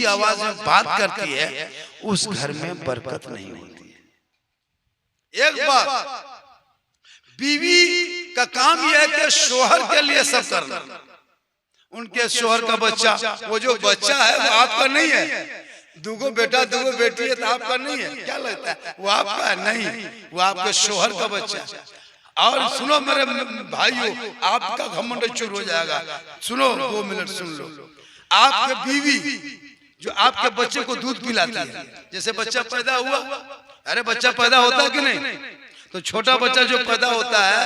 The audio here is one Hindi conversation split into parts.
ऊंची आवाज में बात करती है, उस घर में बरकत नहीं होती है। एक बात, बीवी का काम यह है कि शोहर के लिए सब करना। उनके शोहर का बच्चा, वो जो बच्चा है वो आपका नहीं है। दूगो बेटा दूगो बेटी है तो आपका नहीं है, क्या लगता है वो आपका नहीं, वो आपके शोहर का बच्चा है। और सुनो मेरे भाइयों, आपका घमंड चूर हो जाएगा। सुनो 2 मिनट सुन लो। आपके बीवी जो आपके बच्चे को दूध पिलाती है, जैसे बच्चा पैदा हुआ, अरे बच्चा पैदा होता है कि नहीं, तो छोटा बच्चा जो पैदा होता है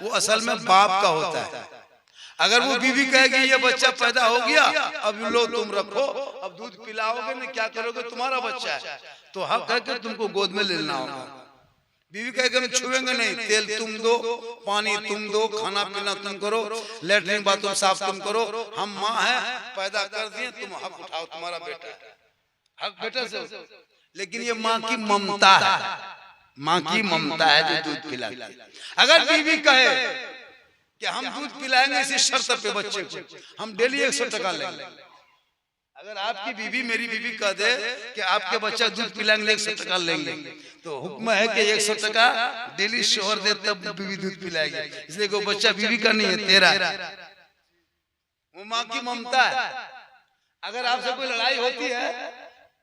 वो असल में बाप का होता है। अगर वो बीवी कहेगी ये बच्चा पैदा हो गया, अब लो तुम रखो, अब दूध पिलाओगे ना, क्या करोगे, तुम्हारा बच्चा है तो हक है कि तुमको गोद में लेना होगा। बीवी कहेगी हम छुएंगे नहीं, तेल तुम दो, पानी तुम दो, खाना पीना तुम करो, लेटरिन बाथरूम साफ तुम करो, हम माँ हैं, पैदा कर दिए, तुम हक उठाओ, तुम्हारा बेटा है, हक बेटा से। लेकिन ये माँ की ममता है, माँ की ममता है जो दूध पिलाती है। अगर बीवी कहे कि हम दूध पिलाएंगे इसी शर्त पे बच्चे को, हम डेली 100 टका लेंगे। अगर आपकी बीवी मेरी बीवी कह दे कि आपके बच्चा दूध पिलाएंगे 100 टका लेंगे, तो हुक्म है कि 100 टका डेली शोहर दे तब बीवी दूध पिलाएगी, इसलिए वो बच्चा बीवी का नहीं है, तेरा है। वो माँ की ममता है। अगर आपसे कोई लड़ाई होती है,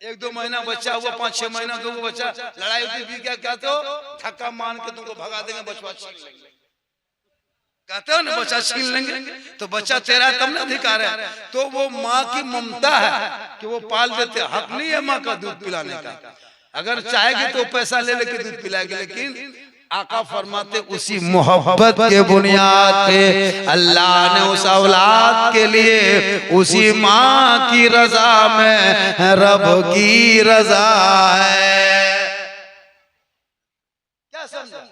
1-2 महीना बच्चा हुआ, 5-6 महीना दो बच्चा, लड़ाई होती है, क्या तो धक्का मान के तुमको भगा देंगे, बचवा छीन लेंगे, कहते हो ना बच्चा छीन लेंगे, तो बच्चा तेरा तब ना अधिकार है। तो वो माँ की ममता है कि वो पाल देते, हक नहीं है माँ का दूध पिलाने का। अगर चाहेगी तो पैसा ले लेके दूध पिलाएगी, लेकिन आका फरमाते उसी मोहब्बत के बुनियाद पे अल्लाह ने उस औलाद के लिए उसी माँ की रजा में रब की रजा है। क्या समझा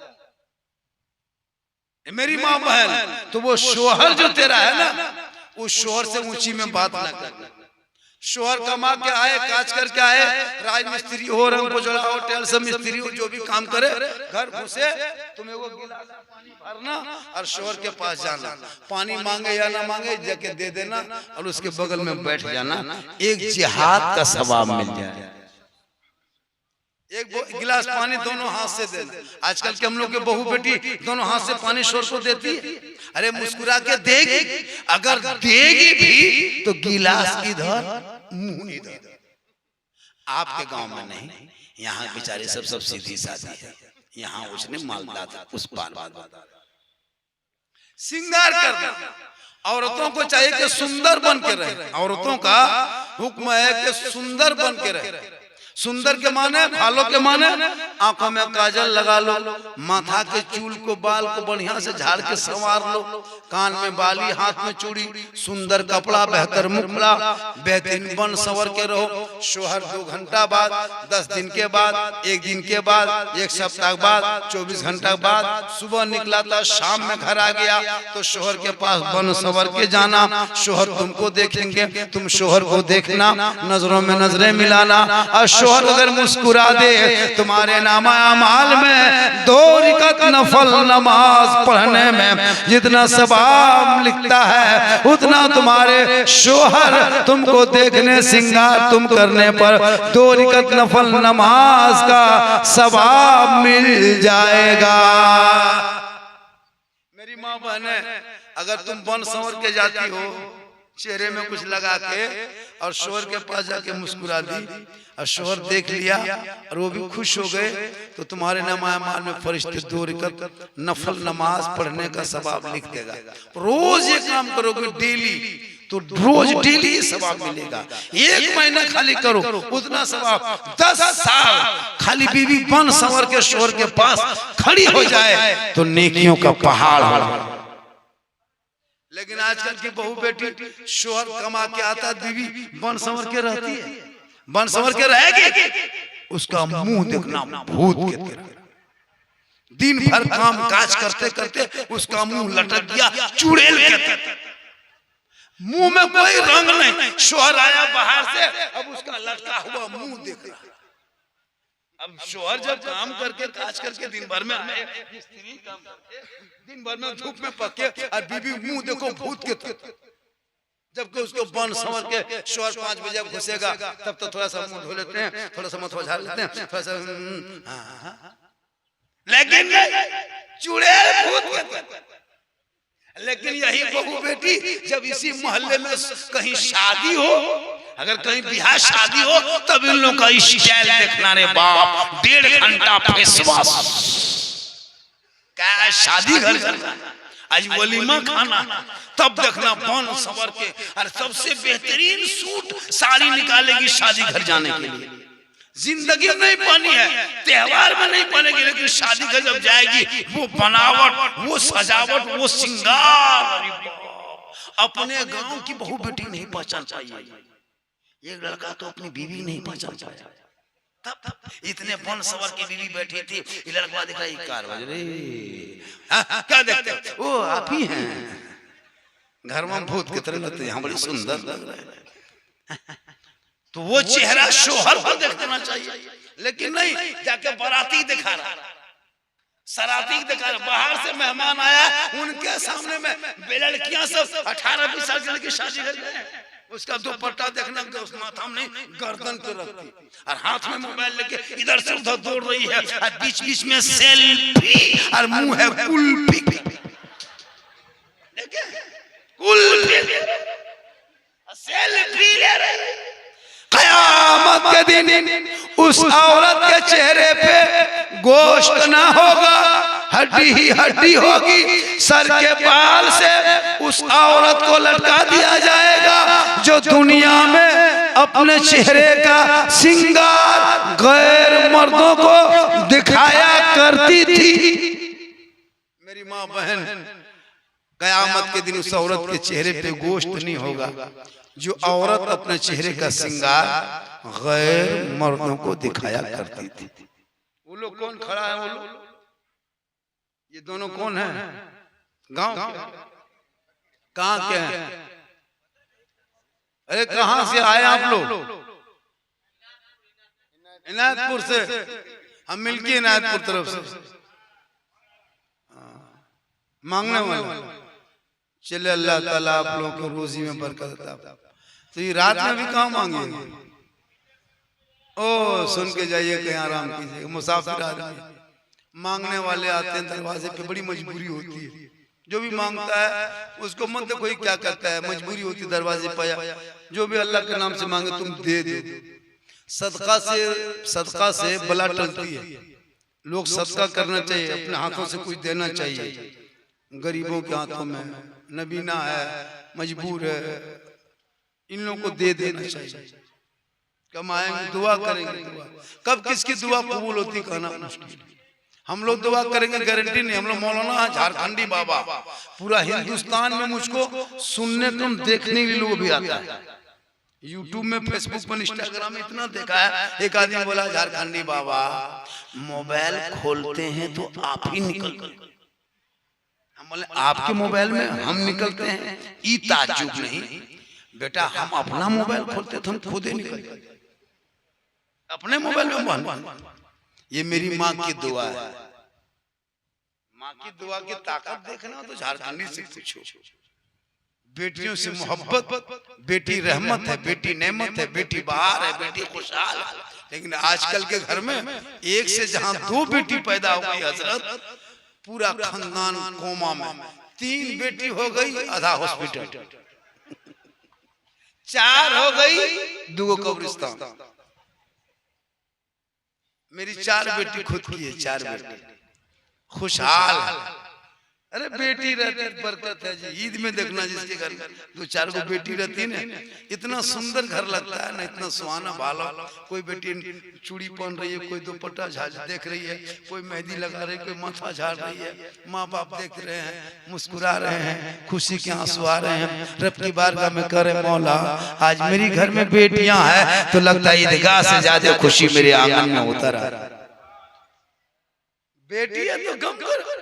मेरी माँ बहन? तो वो शोहर जो तेरा है ना, उस शोहर से ऊंची में बात ना करना। शोहर कमा के आए, काज करके आए, राज मिस्त्री हो, रंग पोजड़ा हो, टेल से मिस्त्री हो, जो भी काम करे, घर घुसे, तुम्हें वो गिलास पानी भरना और शोहर के पास जाना, पानी मांगे या ना मांगे जाके दे देना और उसके बगल में बैठ जाना, एक जिहाद का सवाब मिल जाए। एक गिलास पानी दोनों हाथ से देना। आजकल के हम लोग के बहू बेटी दोनों हाथ से पानी शोर को देती है, अरे मुस्कुरा के देगी, अगर देगी भी तो गिलास इधर मुंह इधर। आपके गांव में नहीं, यहाँ बेचारे सब सीधी सादी है, यहाँ उसने मालदार था, उस पार श्रृंगार करना। औरतों को चाहिए कि सुंदर बन के रहे, औरतों का हुक्म है कि सुंदर बन के रहे। सुंदर के माने, भालों के माने, आंखों में काजल लगा लो, माथा के चूल को, बाल को बढ़िया से झाड़ के संवार लो, कान में बाली, हाथ में चूड़ी, सुंदर कपड़ा, बेहतर मुखड़ा, बेहतरीन बन संवर के रहो। शोहर 2 घंटा बाद, 10 दिन के बाद, 1 दिन के बाद, 1 सप्ताह बाद, 24 घंटा बाद, सुबह निकला था शाम में घर आ गया, तो शोहर के पास बन संवर के जाना। शोहर तुमको देखेंगे, तुम शोहर को देखना, नजरों में नजरें मिलाना। और शोहर अगर मुस्कुरा दे, तुम्हारे नामा अमाल में 2 रकात नफल नमाज पढ़ने में जितना सवाब लिखता है, उतना तुम्हारे शोहर तुमको देखने, सिंगार तुम करने पर 2 रकात नफल नमाज का सवाब मिल जाएगा। मेरी माँ बहने, अगर तुम बन संवर के जाती हो, चेहरे में कुछ लगा के और शोहर के पास जाके मुस्कुरा दी और शोहर देख लिया और वो भी खुश हो गए, तो तुम्हारे नमाज़ में फरिश्ते 2 रकात नफल नमाज पढ़ने का सवाब लिख देगा। रोज ये काम करोगे डेली, तो रोज डेली सवाब मिलेगा। 1 महीना खाली करो, उतना सवाब। 10 साल खाली बीवी बन संवर के शोहर के पास खड़ी हो जाए तो नेकियों का पहाड़ हो। लेकिन आजकल की बहू बेटी, शोहर कमा के आता, बीवी बन संवर के रहती है, बन संवर के रहेगी, उसका मुंह देखना भूत के तरह। दिन भर काम काज करते करते उसका मुंह लटक गया चुड़ैल के तरह, मुंह में कोई रंग नहीं। शोहर आया बाहर से, अब उसका लटका हुआ मुंह देख रहा। अब शोहर जब काम करके काज करके दिन भर में आए, स्त्री काम करके दिन भर में धूप में पके, और बीवी मुंह देखो भूत के तरह। जबकि उसको बन संवर के शोर 5 बजे घुसेगा तब तो थोड़ा सा मुंह धो लेते हैं, थोड़ा सा मथवा झाड़ लेते हैं, थोड़ा सा लेकिन चुड़ैल भूत। लेकिन यही बहू बेटी जब इसी मोहल्ले में कहीं शादी हो, अगर कहीं बिहार शादी हो, तब इन लोगों का स्टाइल देखना रे बाप, 1.5 घंटा फेस वॉश, क्या शादी घर करना, आज वलीमा खाना, तब देखना बन संवर के और सबसे बेहतरीन सूट साड़ी निकालेगी शादी घर जाने के लिए। जिंदगी में नहीं पहनी है, त्योहार में नहीं पहनेगी, लेकिन शादी घर जब जाएगी वो बनावट, वो सजावट, वो श्रृंगार अपने गांव की बहू बेटी नहीं पहचान पाई। एक लड़का तो अपनी बीवी नहीं पहचान पाया, तब इतने बन संवर की बीवी बैठी थी, ये लड़का दिख रहा है 4 बजे, क्या देखते हो? वो आप ही हैं, घर में भूत की तरह लगते हैं, बड़ी सुंदर लग रहे हैं। तो वो चेहरा शोहर को देख देना चाहिए, लेकिन नहीं, जाके बाराती दिखा रहा, सराती दिखा रहा। बाहर से मेहमान आया, उनके सामने में लड़कियां सब 18-20 साल की लड़की शादी कर गए, उसका दुपट्टा देखना उस माथा में नहीं, गर्दन पे रखती और हाथ में मोबाइल लेके इधर से उधर दौड़ रही है, और बीच बीच में सेल्फी और मुंह है कुल्फी, कुल्फी सेल्फी ले रहे। क़यामत के दिन उस औरत के चेहरे पे गोश्त ना होगा, हड्डी ही हड्डी होगी। सर के बाल से उस औरत को लटका दिया जाएगा जो दुनिया में अपने चेहरे का श्रृंगार गैर मर्दों को दिखाया करती थी। मेरी माँ बहन, क़यामत के दिन उस औरत के चेहरे पे गोश्त नहीं होगा जो औरत अपने चेहरे का श्रृंगार गैर मर्दों को दिखाया करती थी। वो लोग कौन खड़ा है? वो लोग, ये दोनों कौन है? गांव कहाँ के हैं? अरे कहाँ से आए आप लोग? इनायतपुर से। हम मिलके इनायतपुर तरफ से मांगने वाले। चले अल्लाह ताला आप लोगों को रोजी में बरकत अता। तो ये रात में भी कहाँ मांगेंगे? ओ सुन के जाइए, कहीं आराम कीजिए। मुसाफिर आदमी मांगने वाले आते हैं दरवाजे पे, बड़ी मजबूरी होती है। जो भी मांगता है उसको मत कोई क्या करता है, मजबूरी होती है दरवाजे पे। जो भी अल्लाह के नाम से मांगे तुम दे दो। सदका से बला टलती है। लोग सदका करना चाहिए, अपने हाथों से कुछ देना चाहिए गरीबों के हाथों में। नबीना है, मजबूर है, इन लोगों को दे देना चाहिए। कमाएंगे, दुआ करेंगे। दुआ कब किसकी दुआ कबूल होती कहना मुश्किल। हम लोग दुआ करेंगे गारंटी नहीं। हम लोग मौलाना झारखंडी बाबा, पूरा हिंदुस्तान में मुझको सुनने तुम देखने के लोग भी आता है। यूट्यूब में, फेसबुक में, इंस्टाग्राम में इतना देखा है। एक आदमी बोला झारखंडी बाबा मोबाइल खोलते हैं तो आप ही निकलते। हम बोले आपके मोबाइल में हम निकलते हैं? ई ताज्जुब नहीं बेटा, हम अपना मोबाइल खोलते तो हम खुद ही निकलते अपने मोबाइल में। ये मेरी माँ की दुआ है। माँ की दुआ की ताकत देखना तो झारखंडी से पूछो। बेटियों से मोहब्बत, बेटी रहमत है, बेटी नेमत है, बेटी बहार है, बेटी खुशहाल है। लेकिन आजकल के घर में एक से जहां 2 बेटी पैदा हो गई हजरत, पूरा खानदान कोमा में। 3 बेटी हो गई, आधा हॉस्पिटल। 4 हो गई, 2 कब्रिस्तान। मेरी 4 बेटी खुद की है, 4 बेटी खुशहाल। अरे बेटी रहती बरकत है जी। ईद में देखना जिसके घर 2-4 को बेटी रहती ना, इतना सुंदर घर लगता है ना, इतना सुहाना भाला। कोई बेटी चूड़ी पहन रही है, कोई दुपट्टा देख रही है, कोई मेहंदी लगा रही है, कोई माथा झाड़ रही है। माँ बाप देख रहे हैं, मुस्कुरा रहे हैं, खुशी के आंसू आ रहे हैं। रब की बारगाह में करे मौला आज मेरी घर में बेटियां हैं तो लगता है ईदगाह से ज्यादा खुशी मेरे आंगन में होता रहा। बेटी है तो गम करो।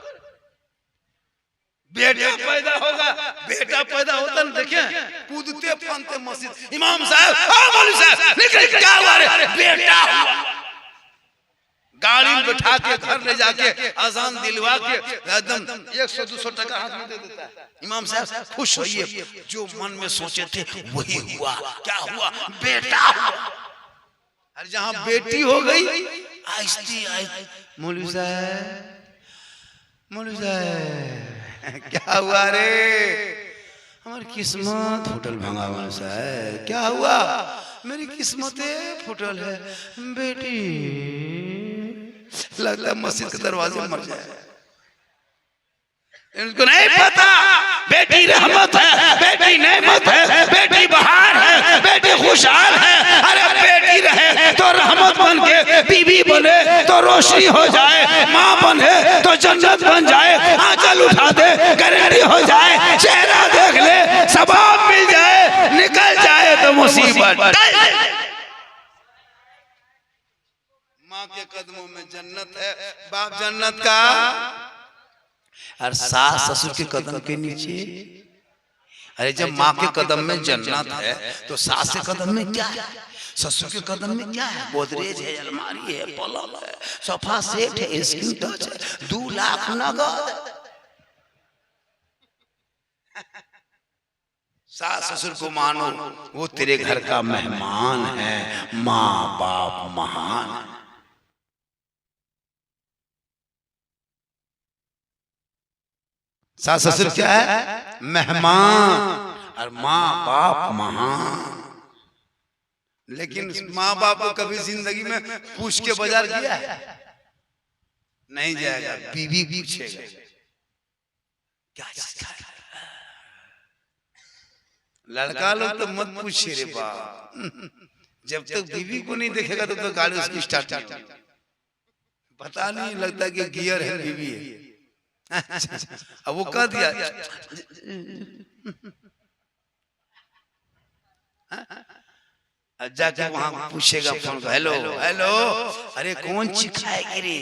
बेटा पैदा होगा, बेटा पैदा होता ना, देखिए कूदते फानते मस्जिद। इमाम साहब, मौलवी साहब, निकल क्या हुआ रे? बेटा हुआ। गाड़ी में बैठा के घर ले जाके अजान दिलवा के एकदम 100-200 टका हाथ में दे देता है। इमाम साहब खुश होइए, जो मन में सोचे थे वही हुआ। क्या हुआ? बेटा हुआ। और जहां बेटी हो गई आहिस्ते आहिस्ते मौलवी साहब क्या हुआ रे? हमारी किस्मत फुटल भंगा साहब। क्या हुआ? मेरी किस्मतें फुटल है बेटी। लगता है मस्जिद के दरवाजे में मर जाए। इनको नहीं पता बेटी रहमत है, बेटी नेमत है, बेटी बहार है, बेटी खुशहाल है। अरे बेटी रहे तो रहमत बन के, बीवी बने तो रोशनी हो जाए, माँ बने तो जन्नत बन जाए, आंचल उठा दे गारंटी हो जाए, चेहरा देख ले सवाब मिल जाए, निकल जाए तो मुसीबत। माँ के कदमों में जन्नत है, बाप जन्नत का, और सास ससुर के कदम के नीचे। अरे जब माँ के कदम में जन्नत है तो सास के कदम में क्या है? ससुर के कदम में क्या है? गोदरेज है, अलमारी है, पलंग है, सोफा सेट है, स्क्रीन टच है, 2 लाख नगद। सास ससुर को मानो वो तेरे घर का मेहमान है। माँ बाप महान। सास ससुर क्या है? मेहमान, और माँ बाप महान। लेकिन माँ बाप को कभी जिंदगी में पूछ के बाजार गया है? नहीं जाएगा। बीवी पूछेगा क्या चीज खाएगा? लड़का लोग तो मत पूछे रे बाप। जब तक बीवी को नहीं देखेगा तब तक गाड़ी उसकी स्टार्ट नहीं। पता नहीं लगता कि गियर है बीवी है। अब वो कह दिया जाके वहां पूछेगा फोन कर, हेलो हेलो, अरे कौन चीज खाएगी रे?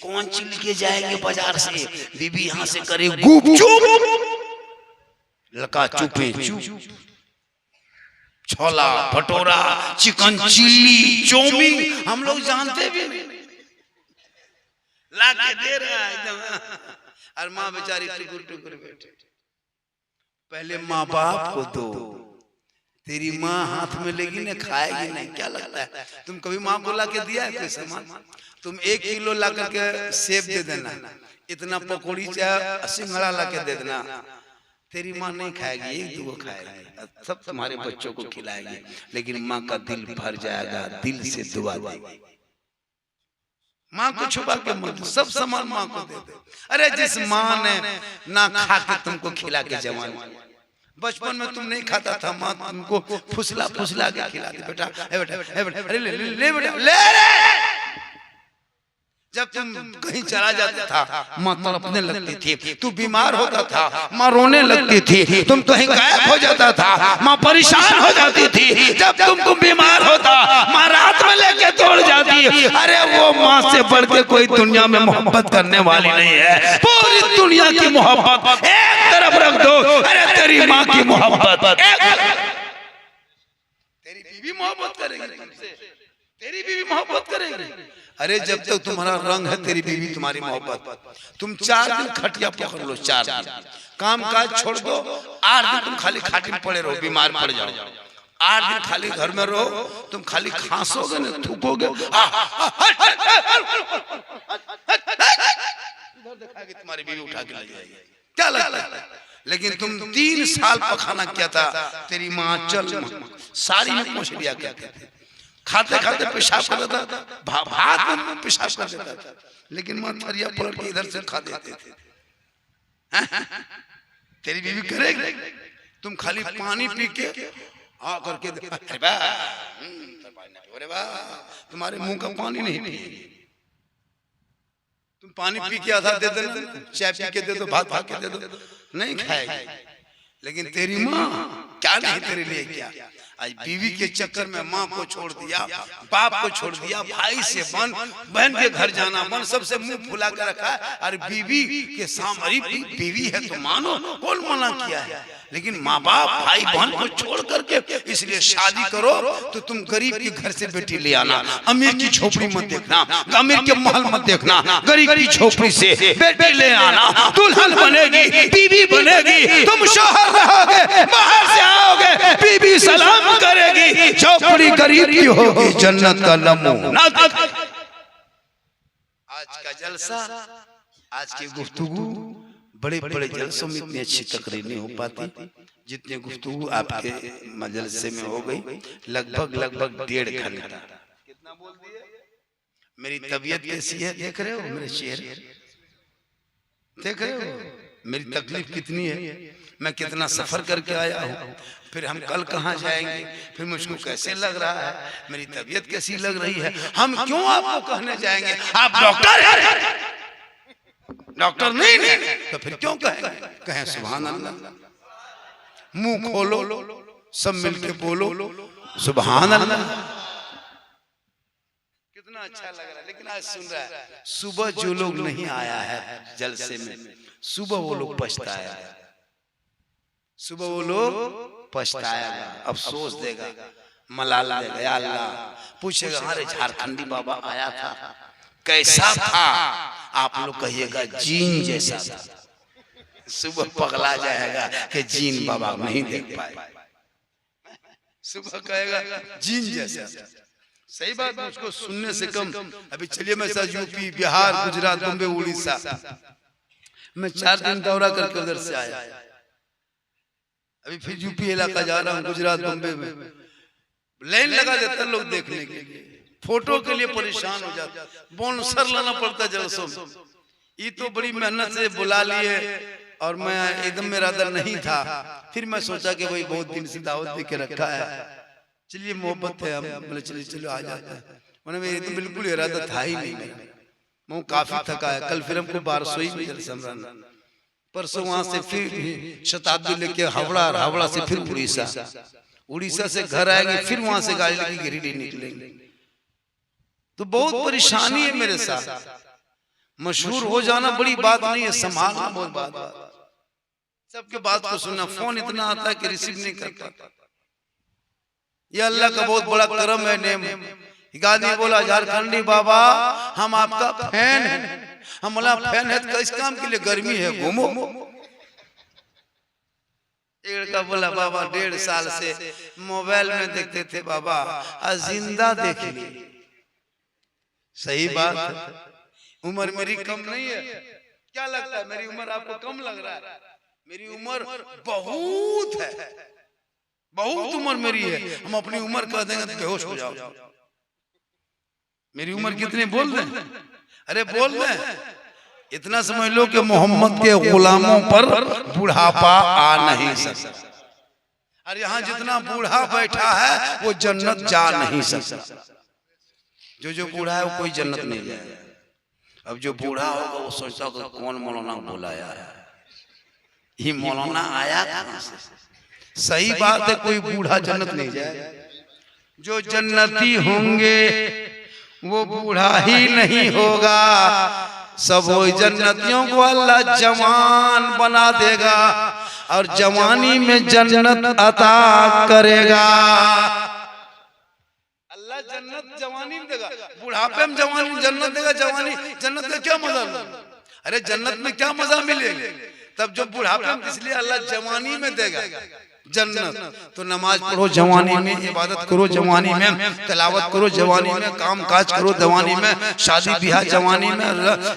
कौन चीज लेके जाएंगे बाजार से? बीबी यहाँ से करे गुप चुप, लड़का चुपे चुप। छोला भटोरा, चिकन चिल्ली, चौमिन हम लोग जानते भी नहीं, ला के दे रहा है एकदम। और माँ बेचारी टुकुर टुकुर बैठे। पहले माँ बाप को दो, तेरी माँ हाथ में लेगी ना, खाएगी नहीं। क्या लगता है तुम कभी माँ को ला के दिया है कोई सामान? तुम 1 किलो ला करके सेब दे देना, इतना पकौड़ी चाहे सिंघड़ा ला के दे देना, तेरी माँ नहीं खाएगी, 1-2 खाएगी, सब तुम्हारे बच्चों को खिलाएगी। लेकिन माँ का दिल भर जाएगा, दिल से दुआ देगी। माँ को छुपा के मत, सब सामान माँ को दे दे। अरे जिस माँ ने ना खा के तुमको खिला के जवान, बचपन में तुम नहीं खाता था, माँ तुमको फुसला फुसला के खिलाती। बेटा अरे ले बेटा ले। जब तुम कहीं चला जाता था माँ तड़पने लगती थी, तू बीमार होता था माँ रोने लगती थी, तुम कहीं गायब हो जाता था माँ परेशान हो जाती थी। जब तुम बीमार होता माँ रात में लेके तोड़ जाती। अरे वो माँ से बढ़ के कोई दुनिया में मोहब्बत करने वाली नहीं है। पूरी दुनिया की मोहब्बत एक तरफ रख दो, अरे तेरी माँ की मोहब्बत, तेरी बीवी मोहब्बत करेगी तुमसे, तेरी बीवी मोहब्बत करेगी। अरे जब तक तुम्हारा रंग है तेरी बीवी तुम्हारी मोहब्बत। तुम 4 दिन खटिया पकड़ लो, 4 दिन काम काज छोड़ दो, 8 दिन तुम खाली खाटी में पड़े रहो, बीमार पड़ जाओ। 8 दिन खाली घर में रहो, तुम खाली खांसोगे ना, थूकोगे, तुम्हारी बीवी उठा के ले जाएगी। क्या लगता है? लेकिन तुम 3 साल पखाना किया था, तेरी माँ चल सारी में पोंछ लिया करते थे, खाते खाते पेशाब कर देता था, भात में पेशाब कर देता था, लेकिन माँ थरिया पलट के इधर से खा देते थे। तेरी बीवी करेगी? तुम खाली पानी पी के आ करके, अरे वाह तुम्हारे मुंह का पानी नहीं पिएगी। तुम पानी पी के आधा दे देना, चाय पी के दे दो, भात खा के दे दो, नहीं खाएगी। लेकिन तेरी माँ क्या नहीं तेरे लिए किया। आज बीवी के चक्कर में माँ को छोड़ दिया, बाप को छोड़ दिया, भाई से बन, बहन के घर जाना बन, सबसे मुंह फुला कर रखा है। अरे बीवी के सामने बीवी है तो मानो, कौन मना किया है, लेकिन माँ बाप भाई बहन को छोड़ करके इसलिए शादी करो तो तुम गरीब के घर से बेटी ले आना, अमीर की झोपड़ी मत देखना, अमीर के महल मत देखना, गरीब की झोपड़ी से बेटी ले आना, दुल्हन बनेगी, बीवी बनेगी, तुम शोहर रहोगे, बाहर से आओगे, बीवी सलाम करेगी, झोपड़ी गरीब की होगी, जन्नत का नमूना। आज का जलसा, आज की गुफ्तगू, बड़े बड़े जलसों में इतनी अच्छी तकरीर नहीं हो पाती जितने गुफ्तगू आपके मजलसे में हो गई। लगभग 1.5 घंटा। कितना बोल दिए? मेरी तबीयत कैसी है देख रहे हो, मेरे चेहरे देख रहे हो, मेरी तकलीफ कितनी है, मैं कितना सफर करके आया हूँ, फिर हम कल कहाँ जाएंगे, फिर मुझको कैसे लग रहा है, मेरी तबीयत कैसी लग रही है। हम क्यों आपको कहने जाएंगे आप डॉक्टर हैं? डॉक्टर नहीं तो फिर क्यों कहें? कहें सुभान अल्लाह, मुंह खोलो, सब मिलके बोलो सुभान अल्लाह। कितना अच्छा लग रहा है। लेकिन आज सुन रहा है, सुबह जो लोग नहीं आया है जलसे में, सुबह वो लोग पछताया, सुबह वो लोग पछताएगा, अफसोस देगा, मलाला देगा, या अल्लाह पूछेगा हमारे झारखंडी बाबा आया था कैसा था, आप लोग कहिएगा जीन जैसा था। सुबह पगला जाएगा कि जीन बाबा नहीं देख पाए, सुबह कहेगा जीन जैसा। सही बात है, उसको सुनने से कम। अभी चलिए मैं सर यूपी, बिहार, गुजरात, बम्बे, उड़ीसा, मैं 4 दिन दौरा करके उधर से आया। अभी फिर यूपी इलाका जा रहा हूँ, गुजरात, बम्बे में लाइन लगा देते लोग देखने के लिए, फोटो के लिए परेशान हो जाता, बोनसर लाना पड़ता जलसों में। ये तो बड़ी मेहनत से बुला लिए और मैं एकदम मेरा इरादा नहीं था, फिर मैं सोचा कि भाई बहुत दिन से दावत दे के रखा है, चलिए मोहब्बत है, हम बोले चलिए चलो आ जाते हैं। मैंने मेरे तो बिल्कुल इरादा था ही नहीं, मैं काफी थका है। कल फिर हमको बारसोई में जलसा रहना, परसों वहां से फिर शताब्दी लेके हावड़ा, हावड़ा से फिर उड़ीसा, उड़ीसा से घर आएंगे, फिर वहां से गाड़ी लेके गिरिडीह निकलेंगे। तो बहुत परेशानी है मेरे साथ। मशहूर हो जाना बड़ी बात नहीं है, संभालना बहुत बात। सबके बात को सुनना, फोन इतना आता है कि रिसीव नहीं कर पाता। ये अल्लाह का बहुत बड़ा करम है, नेम। एक आदमी बोला झारखंडी बाबा हम आपका फैन है। हम बोला फैन है तो इस काम के लिए गर्मी है घूमो। एक लड़का बोला बाबा 1.5 साल से मोबाइल में देखते थे बाबा, आज जिंदा देख ली। सही बात है, उम्र मेरी कम नहीं है। क्या लगता है मेरी उम्र आपको कम लग रहा है? मेरी उम्र बहुत है, बहुत उम्र मेरी है। हम अपनी उम्र कह देंगे तो बेहोश हो जाओ। मेरी उम्र कितनी बोल रहे? अरे बोल रहे, इतना समझ लो कि मोहम्मद के गुलामों पर बुढ़ापा आ नहीं सकता। और यहाँ जितना बूढ़ा बैठा है वो जन्नत जा नहीं सकता। जो बूढ़ा है वो कोई जन्नत नहीं जाएगा। अब जो बूढ़ा होगा वो सोचता होगा कौन मौलाना बुलाया है, ये मौलाना आया कहां से? सही बात है, कोई बूढ़ा जन्नत नहीं जाएगा। जो जन्नती होंगे वो बूढ़ा ही नहीं होगा। सब वो जन्नतियों को अल्लाह जवान बना देगा और जवानी में जन्नत अता करेगा। अल्लाह जन्नत जवानी में देगा, बुढ़ापे में जवानी जन्नत देगा। जवानी जन्नत का क्या मजा? अरे जन्नत में क्या मजा मिलेगा? तब जो बुढ़ापे में, इसलिए अल्लाह जवानी में देगा जन्नत। तो नमाज पढ़ो जवानी में, इबादत करो जवानी में, तिलावत करो जवानी में, काम काज करो जवानी में, शादी ब्याह जवानी में,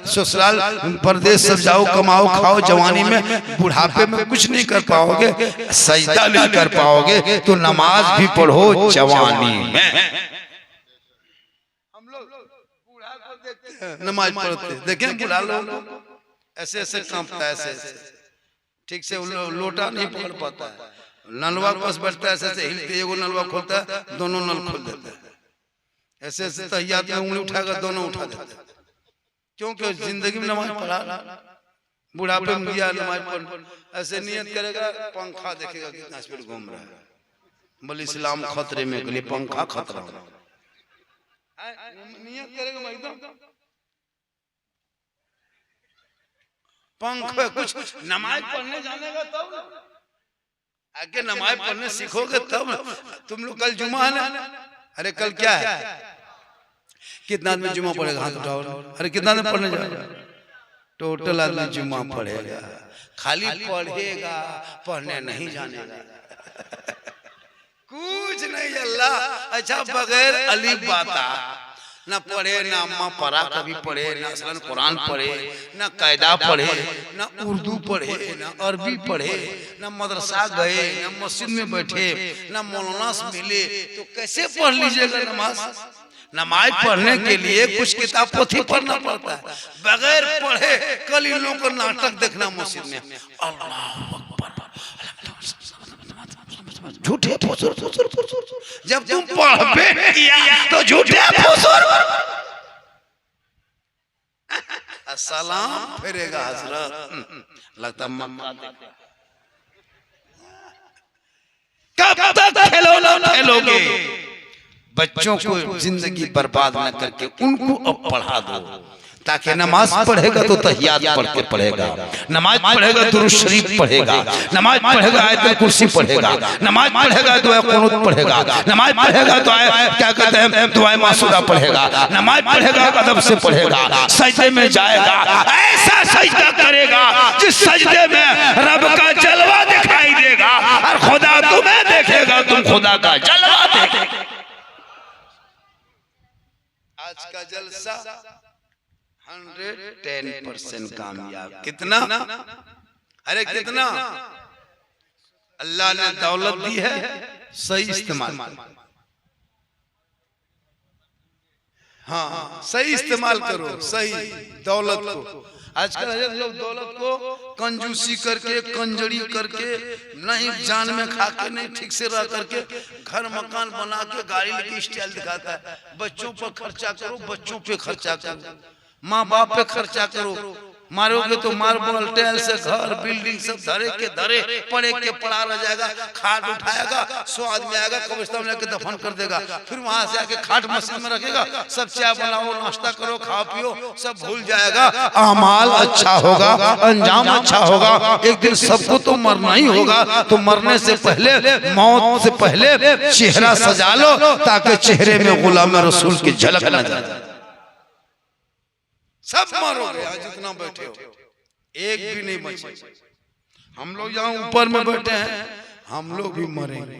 ससुराल परदेश सब जाओ, कमाओ खाओ जवानी में। बुढ़ापे में कुछ नहीं कर पाओगे, सजदा नहीं कर पाओगे, तो नमाज भी पढ़ो जवानी में। हम लोग बूढ़ा को देखते हैं नमाज पढ़ते, देखें बुढ़ा लोग ऐसे ऐसे कांपता है, ऐसे ठीक से लोटा नहीं पकड़ पाता है, नलवा पास बैठता है, ऐसे हिलते, एगो नलवा खोलता है दोनों नल खोल देता है, ऐसे ऐसे तहियात में उंगली उठाकर दोनों उठा देता है। क्योंकि जिंदगी में नमाज पढ़ा, बुढ़ापे में गया नमाज पढ़, ऐसे नियत करेगा, पंखा देखेगा कितना स्पीड घूम रहा है, बोले इस्लाम खतरे में, के लिए पंखा खतरा नियत करेगा एकदम पंखा। कुछ नमाज पढ़ने जानेगा तब, आगे नमाज पढ़ने सीखोगे तब। तुम लोग कल जुमा है ना, अरे कल क्या है, कितना आदमी जुमा पढ़ेगा, हाथ उठाओ। अरे कितना आदमी पढ़ने जाएगा, टोटल आदमी जुमा पढ़ेगा, खाली पढ़ेगा, पढ़ने नहीं जानेगा, कुछ नहीं। अल्लाह अच्छा बगैर अलीफ बाता ना पढ़े, ना अम्मा परा कभी पढ़े, ना असलन कुरान पढ़े, ना कायदा पढ़े, ना उर्दू पढ़े, ना अरबी पढ़े, ना मदरसा गए, ना मस्जिद में बैठे, ना मौलाना से मिले, तो कैसे पढ़ लीजिएगा नमाज। नमाज पढ़ने के लिए कुछ किताब पोथी पढ़ना पड़ता है, बगैर पढ़े कल इन लोगों को नाटक देखना मस्जिद में, अल्लाह झूठे फुसुर फुसुर फुसुर। जब तुम पढ़बे किया तो झूठे फुसुर। सलाम फेरेगा हजरत, लगता मक्का देखा। कब तक खेलोगे, बच्चों को जिंदगी बर्बाद न करके उनको अब पढ़ा दो, ताकि नमाज पढ़ेगा तो तहियात पढ़ के पढ़ेगा, नमाज पढ़ेगा दुरूद शरीफ पढ़ेगा, नमाज पढ़ेगा आयतुल कुर्सी पढ़ेगा, नमाज पढ़ेगा दुआ कुनूत पढ़ेगा, नमाज पढ़ेगा तो क्या कहते हैं दुआ मासूदा पढ़ेगा, नमाज पढ़ेगा अदब से पढ़ेगा, सजदे में जाएगा, ऐसा सजदा करेगा जिस सजदे में रब का जलवा दिखाई देगा और खुदा तुम्हें देखेगा, तुम खुदा का जलवा देखेगा। आज का जलसा 110% कामयाब। कितना, अरे कितना अल्लाह ने दौलत दी है, सही इस्तेमाल। हाँ सही इस्तेमाल करो, सही दौलत को। आजकल लोग दौलत को कंजूसी करके, कंजड़ी करके, नहीं जान में खा के, नहीं ठीक से रह करके, घर मकान बना के, गाड़ी लेके स्टाइल दिखाता है। बच्चों पर खर्चा करो, बच्चों पे खर्चा करो, माँ बाप पे खर्चा करो, मारोगे तो मार्बल टाइल से घर बिल्डिंग सब धरे के धरे पड़े के पड़ा रह जाएगा। खाट उठाएगा, 100 आदमी आएगा, कब्रिस्तान में लेके दफन कर देगा, फिर वहां से आके खाट मशीन में रखेगा, सब चाय बनाओ, नाश्ता करो, खाओ पियो, सब भूल जाएगा। अमाल अच्छा होगा, अंजाम अच्छा होगा, एक दिन सबको तो मरना ही होगा, तो मरने से पहले, मौत से पहले चेहरा सजा लो, ताकि चेहरे में गुलाम रसूल की झलक न जाए। सब मरोगे, आज जितना बैठे हो एक भी नहीं बचे। हम लोग यहाँ ऊपर में बैठे हैं, हम लोग भी मरेंगे,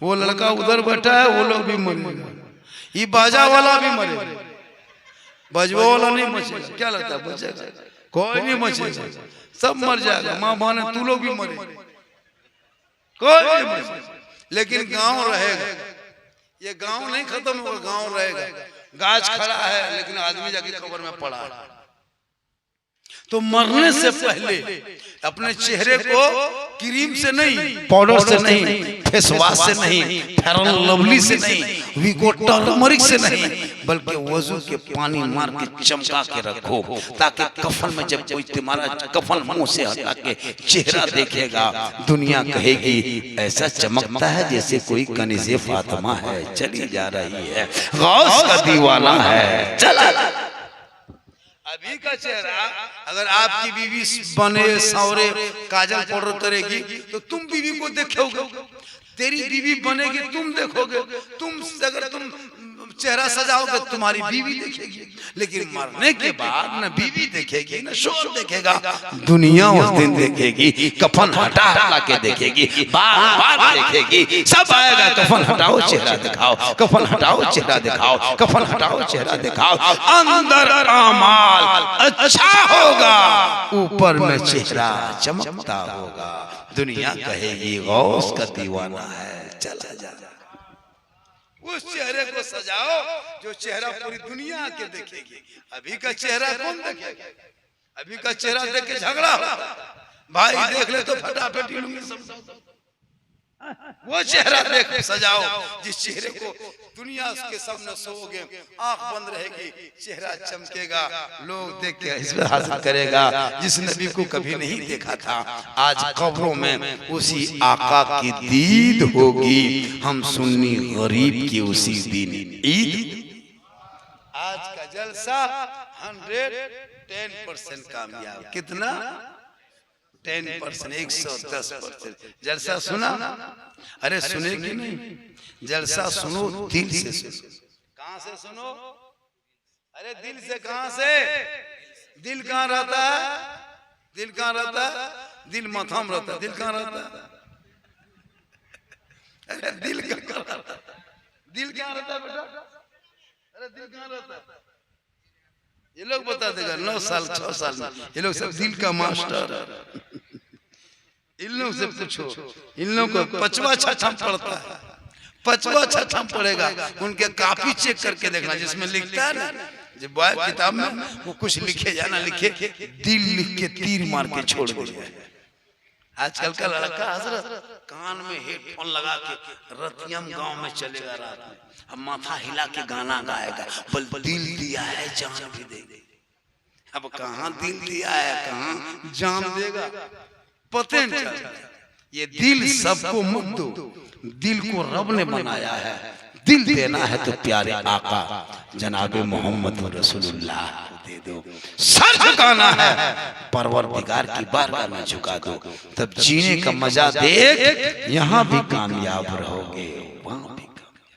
वो लड़का उधर बैठा है, वो लोग भी मरेंगे, ये बाजा वाला भी मरेगा, बजवा वाला नहीं बचेगा। क्या लगता है बचेगा? कोई नहीं बचेगा, सब मर जाएगा। माँ बहन तू लोग भी मरे, कोई नहीं बचेगा, लेकिन गांव रहेगा। ये गांव नहीं खत्म होगा, गांव रहेगा। गाछ खड़ा है लेकिन आदमी जाके कब्र में पड़ा है। तो मरने से पहले अपने चेहरे को क्रीम से नहीं, पाउडर से नहीं, फेस वॉश से नहीं, फेयर एंड लवली से नहीं, वीको टर्मरिक से नहीं, बल्कि वजू के पानी मार के चमका के रखो, ताकि कफन में जब कोई तुम्हारा कफन मुंह से हटा के चेहरा देखेगा, दुनिया कहेगी ऐसा चमकता है जैसे कोई कनीज़े फातिमा है, चली जा रही है, गौस का दीवाना है, चला। अभी का चेहरा अगर आपकी बीवी बने सौरे काजल पाउडर करेगी तो तुम बीवी को देखोगे, तेरी बीवी बनेगी तुम देखोगे, तुम अगर तुम चेहरा सजाओगे तुम्हारी बीवी देखेगी। लेकिन मरने के बाद न बीवी देखेगी न शोर देखेगा, दुनिया उस दिन देखेगी, कफन हटा हटा के देखेगी, बार बार देखेगी, सब आएगा कफन हटाओ चेहरा दिखाओ, कफन हटाओ चेहरा दिखाओ, कफन हटाओ चेहरा दिखाओ। अंदर अमाल अच्छा होगा, ऊपर में चेहरा चमकता होगा, दुनिया कहेगी गौस का दीवाना है, चला जा। उस चेहरे को सजाओ जो चेहरा पूरी दुनिया के देखेगी। अभी का चेहरा कौन देखेगा? अभी का चेहरा देख के झगड़ा हो, भाई देख ले तो फटाफट लूंगी सब। वो चेहरा देख सजाओ जिस चेहरे को दुनिया के सामने सोओगे, आंख बंद रहेगी, चेहरा चमकेगा, लोग देख के इसमें हासिल करेगा जिस नबी को कभी नहीं देखा था। आज कब्रों में उसी आका की दीद होगी, हम सुन्नी गरीब की उसी दिन ईद। आज का जलसा 110% कामयाब। कितना? 10%, 110% जलसा सुना? अरे सुने कि नहीं? जलसा सुनो दिल से सुनो। कहां से सुनो? अरे दिल से। कहां से? दिल कहां रहता है? दिल कहां रहता है? दिल माथा में रहता है। दिल कहां रहता है? अरे दिल कहां रहता है? दिल कहां रहता है बेटा? अरे दिल कहां रहता है? ये लोग बता देगा 9 साल 6 साल में, ये लोग सब दिल का मास्टर है। इन लोग से पूछो, इन लोग को 5वां छठम पढ़ता है, 5वां छठम पढ़ेगा, उनके कॉपी चेक करके देखना जिसमें लिखता है ना, जब बॉय किताब में वो कुछ लिखे या ना लिखे, दिल लिख के तीर मार के छोड़ दिया। आजकल का लड़का हजरत कान में हेडफोन लगा के रतियम गांव में चलेगा रात में, अब माथा हिला के गाना गाएगा, बल दिल दिया है जान भी दे। अब कहाँ दिल दिया है, कहाँ जान देगा, पते नहीं चलता। ये दिल सबको मत दो, दिल को रब ने बनाया है। दिल देना है तो प्यारे आका जनाबे मोहम्मद रसूलुल्लाह को दे दो। सर झुकाना है परवरदिगार की बारगाह में झुका दो, तब जीने का मजा देख यहाँ भी कामयाब रहोगे, वहां भी कामयाब।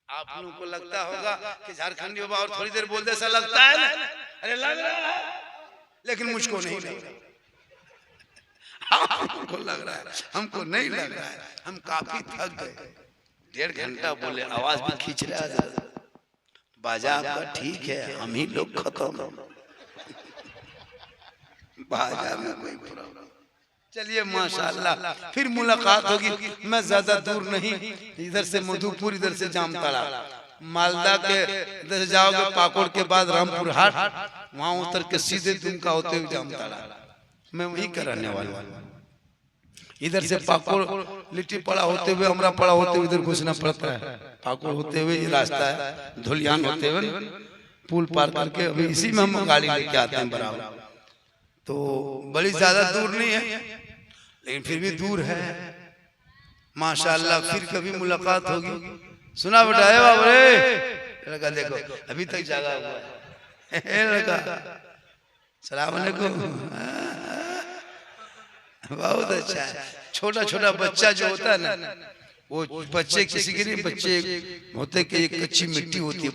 आप लोगों को लगता होगा कि झारखंडी बाबा और थोड़ी देर बोल दे ऐसा लगता है ना? अरे लग रहा है, लेकिन मुझको नहीं लग रहा। हमको लग रहा है, हमको नहीं लग रहा है। हम काफी थक गए, 1.5 घंटा बोले, आवाज भी खींच रहा है। बाजा आपका ठीक है, हम ही लोग खत्म, बाजा में कोई प्रॉब्लम। चलिए माशाल्लाह, फिर मुलाकात होगी। मैं ज्यादा दूर नहीं, इधर से मधुपुर, इधर से जामताड़ा, मालदा के इधर से जाओगे पाकुड़ के बाद रामपुर हाट, वहां उतर के सीधे दुमका होते हुए जामताड़ा, मैं वही का रहने वाला हूँ। इधर से पाकुड़ लिट्टी पड़ा होते हुए, हमरा पड़ा होते हुए इधर घुसना पड़ता है। पाकुड़ होते हुए ये रास्ता है, धुलियान होते हुए पुल पार करके अभी इसी में हम गाड़ी लेके आते हैं बराबर। तो बड़ी ज्यादा दूर नहीं है, लेकिन फिर भी दूर है। माशाल्लाह, फिर कभी मुलाकात होगी। सुना बेटा? है बाबू रे लड़का, देखो अभी तक जागा हुआ है लड़का। सलाम अलैकुम। बहुत अच्छा है। छोटा छोटा बच्चा जो होता है ना, वो बच्चे किसी के नहीं, बच्चे होते कि एक कच्ची मिट्टी होती है।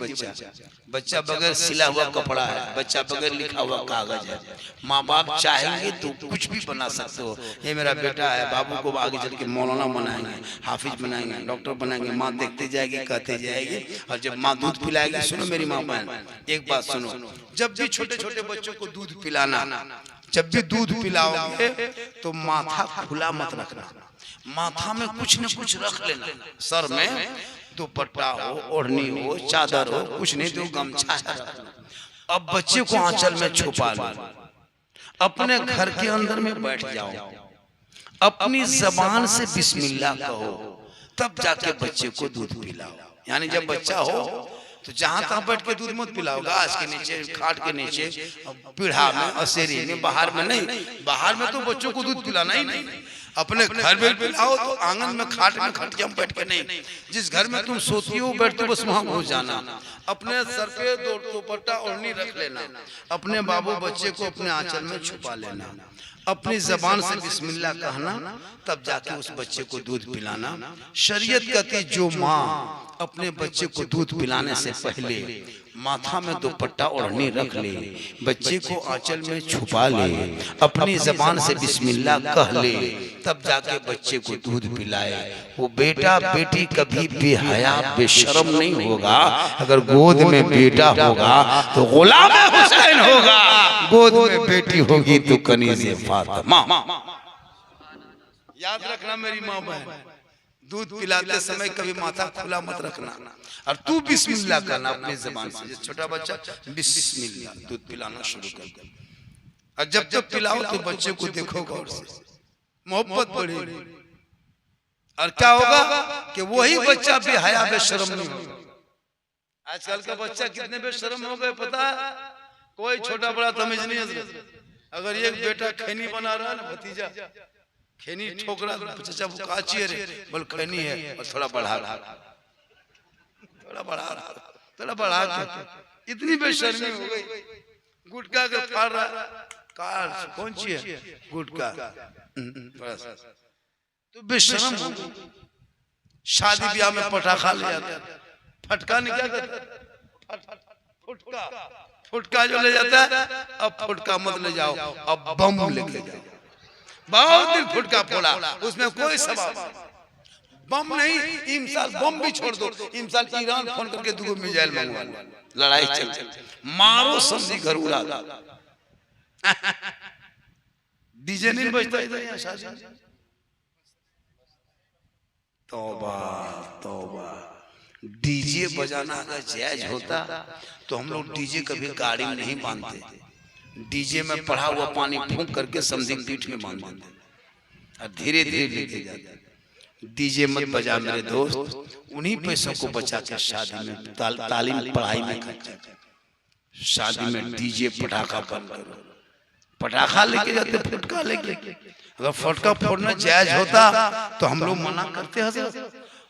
बच्चा बगैर सिला हुआ कपड़ा है, बच्चा बगैर लिखा हुआ कागज है। माँ बाप चाहेंगे तो कुछ भी बना सकते हो। ये मेरा बेटा है, बाबू को आगे चल के मौलाना बनाएंगे, हाफिज बनाएंगे, डॉक्टर बनाएंगे। माँ देखते जाएगी, कहते जाएगी, और जब माँ दूध पिलाएगी, सुनो मेरी माँ बहन एक बात सुनो, जब भी छोटे छोटे बच्चों को दूध पिलाना, जब भी दूध पिलाओगे तो माथा खुला मत रखना, माथा में कुछ न कुछ रख लेना। सर में दुपट्टा हो, ओढ़नी हो, चादर हो, कुछ नहीं तो गमछा रखना। अब बच्चे को आंचल में छुपा लो, अपने घर के अंदर में बैठ जाओ, अपनी जबान से बिस्मिल्लाह कहो, तब जाके बच्चे को दूध पिलाओ। यानी जब बच्चा हो तो जहां तहां बैठ के दूध मत पिलाओ, गाछ के नीचे, खाट के नीचे, पीढ़ा में, असेरी में, बाहर में नहीं। बाहर में तो बच्चों को दूध पिलाना ही नहीं। अपने घर में पिलाओ तो आंगन में, खाट में, खटिया में बैठ के नहीं। जिस घर में तुम सोती हो बैठते हो बस वहां हो जाना। अपने सर पे दुपट्टा ओढ़नी रख लेना, अपने बाबू बच्चे को अपने आंचल में छुपा लेना, अपनी जबान से बिस्मिल्लाह कहना, तब जाके उस बच्चे को दूध पिलाना। शरीयत कहती जो माँ अपने बच्चे को दूध पिलाने से पहले माथा में दुपट्टा ओढ़नी रख ले, बच्चे को आंचल में छुपा ले, अपनी जबान से बिस्मिल्लाह कह ले, तब जाके बच्चे को दूध पिलाए, वो बेटा बेटी कभी बेहया बेशर्म नहीं होगा। अगर गोद में बेटा होगा तो गुलाम हुसैन होगा, गोद में बेटी होगी तो कनीज़े फातिमा। याद रखना मेरी माँ बहन, दूध पिलाते समय कभी माथा खुला मत रखना, और तू बिस्मिल्लाह करना अपनी जबान से। छोटा बच्चा बिस्मिल्लाह दूध पिलाना शुरू कर दे, और जब जब पिलाओ तो बच्चे को देखो गौर से, मोहब्बत बढ़ेगी। और क्या होगा कि वही बच्चा बेहया बेशर्म नहीं होगा। आजकल का बच्चा कितने बेशर्म हो गए पता है? कोई छोटा बड़ा तमीज नहीं है। अगर एक बेटा खैनी बना रहा है ना, भतीजा खैनी ठोक रहा, चाचा वो काची है रे, बोल खैनी है, और थोड़ा बढ़ा थोड़ा बढ़ा के इतनी बेशर्मी हो गई। गुटखा के फाड़ रहा, कार कौन सी है गुटखा, तो बेशर्म हो गई। शादी ब्याह में पटाखा ले जाता, फटका नहीं क्या करता, फुटका जो ले जाता है, अब फुटका मत ले जाओ, अब बम लेके जाओ। बहुत दिन फुटका फोड़ा, उसमें कोई सवाल बम नहीं। इमसाल बम भी छोड़ दो, इमसाल ईरान फोन करके 2 मिसाइल मंगवा लो, लड़ाई चल मारो समझी घर उड़ा। डीजे नहीं बजता इधर यहाँ शादी। तौबा तौबा, डीजे बजाना अगर जायज होता तो हम लोग डीजे कभी गाड़ी में नहीं बांधते। डीजे में पड़ा हुआ पानी फूंक करके समझी पीठ में बांध देते और धीरे धीरे लेके जाते। डीजे मत बजा मेरे दोस्त, उन्हीं पैसों को बचा के शादी में तालीम पढ़ाई में खर्चा। शादी में डीजे पटाखा बंद करो। पटाखा लेके जाते, फुटका लेके। अगर फुटका फोड़ना जायज होता तो हम लोग मना करते हैं।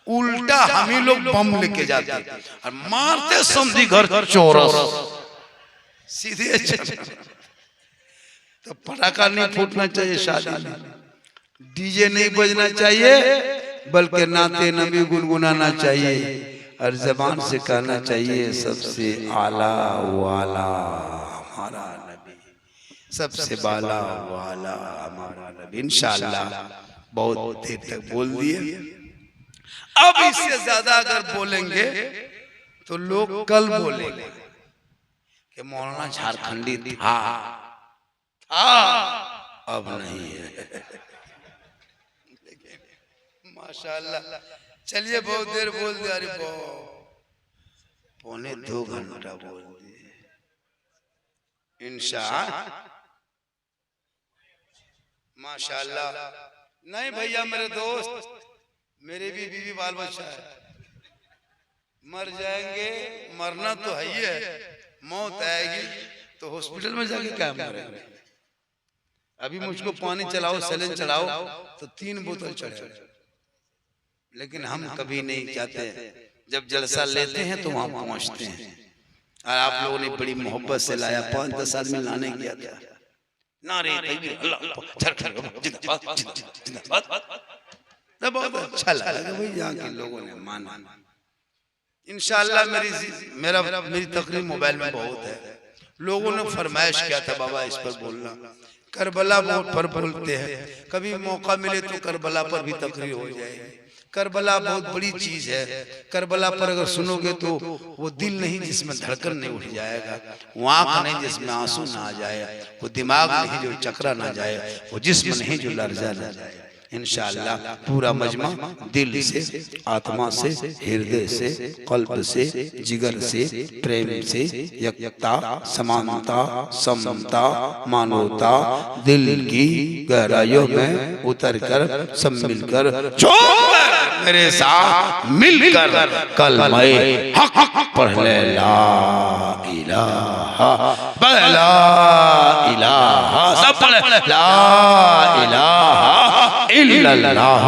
उल्टा हम ही लोग बम लेके जाते और मारते समझी घर चौरस सीधे। तो पटाखा नहीं फूटना चाहिए शादी में, डीजे नहीं बजना चाहिए, बल्कि नाते नबी गुनगुनाना चाहिए और जबान से कहना चाहिए सबसे आला वाला हमारा नबी, सबसे बाला वाला हमारा नबी। इंशाअल्लाह बहुत देर तक बोल दिए। अब इससे ज्यादा अगर बोलेंगे तो लोग कल बोलेंगे कि मौलाना झारखंडी था, अब नहीं है। माशाअल्लाह। चलिए बहुत देर बोल दिया, अरे पौने 2 घंटा बोल दिए। इंशाअल्लाह माशाअल्लाह। नहीं भैया मेरे दोस्त, मेरे भी बीवी बाल बच्चा है, मर जाएंगे, मरना तो है ही है, मौत आएगी तो हॉस्पिटल में जाके क्या मरेंगे। अभी मुझको पानी चलाओ, सैलेन चलाओ तो 3 बोतल चढ़े, लेकिन हम कभी नहीं जाते। जब जलसा लेते हैं तो वहां पहुंचते हैं। और आप लोगों ने बड़ी मोहब्बत से लाया, 5-10 आदमी लाने गया था। नारे तकबीर, अल्लाह जिंदाबाद जिंदाबाद। तो बहुत अच्छा लगा भाई यहाँ के लोगों ने माना। इंशाअल्लाह मेरी तकरीर मोबाइल में बहुत है। लोगों ने फरमाइश किया था बाबा इस पर बोलना, करबला पर बोलते हैं, कभी मौका मिले तो करबला पर भी तकरीर हो जाएगी। करबला बहुत बड़ी चीज है। करबला पर अगर सुनोगे तो वो दिल नहीं जिसमें धड़कन नहीं उठ जाएगा, वो आंख नहीं जिसमें आंसू ना आ जाए, वो दिमाग नहीं जो चकरा ना जाए, वो जिस्म नहीं जो लर्जा ना जाए। इंशाअल्लाह पूरा मजमा दिल से, आत्मा से, हृदय से, कल्ब से, जिगर से, प्रेम से, एकता, समानता, समता, मानवता दिल की गहराइयों में उतर कर सब मिलकर मेरे साथ मिलकर कलमे हक पढ़ ले, ला इलाहा ला इलाहा, सब पढ़ ला इलाहा इल्लल्लाह।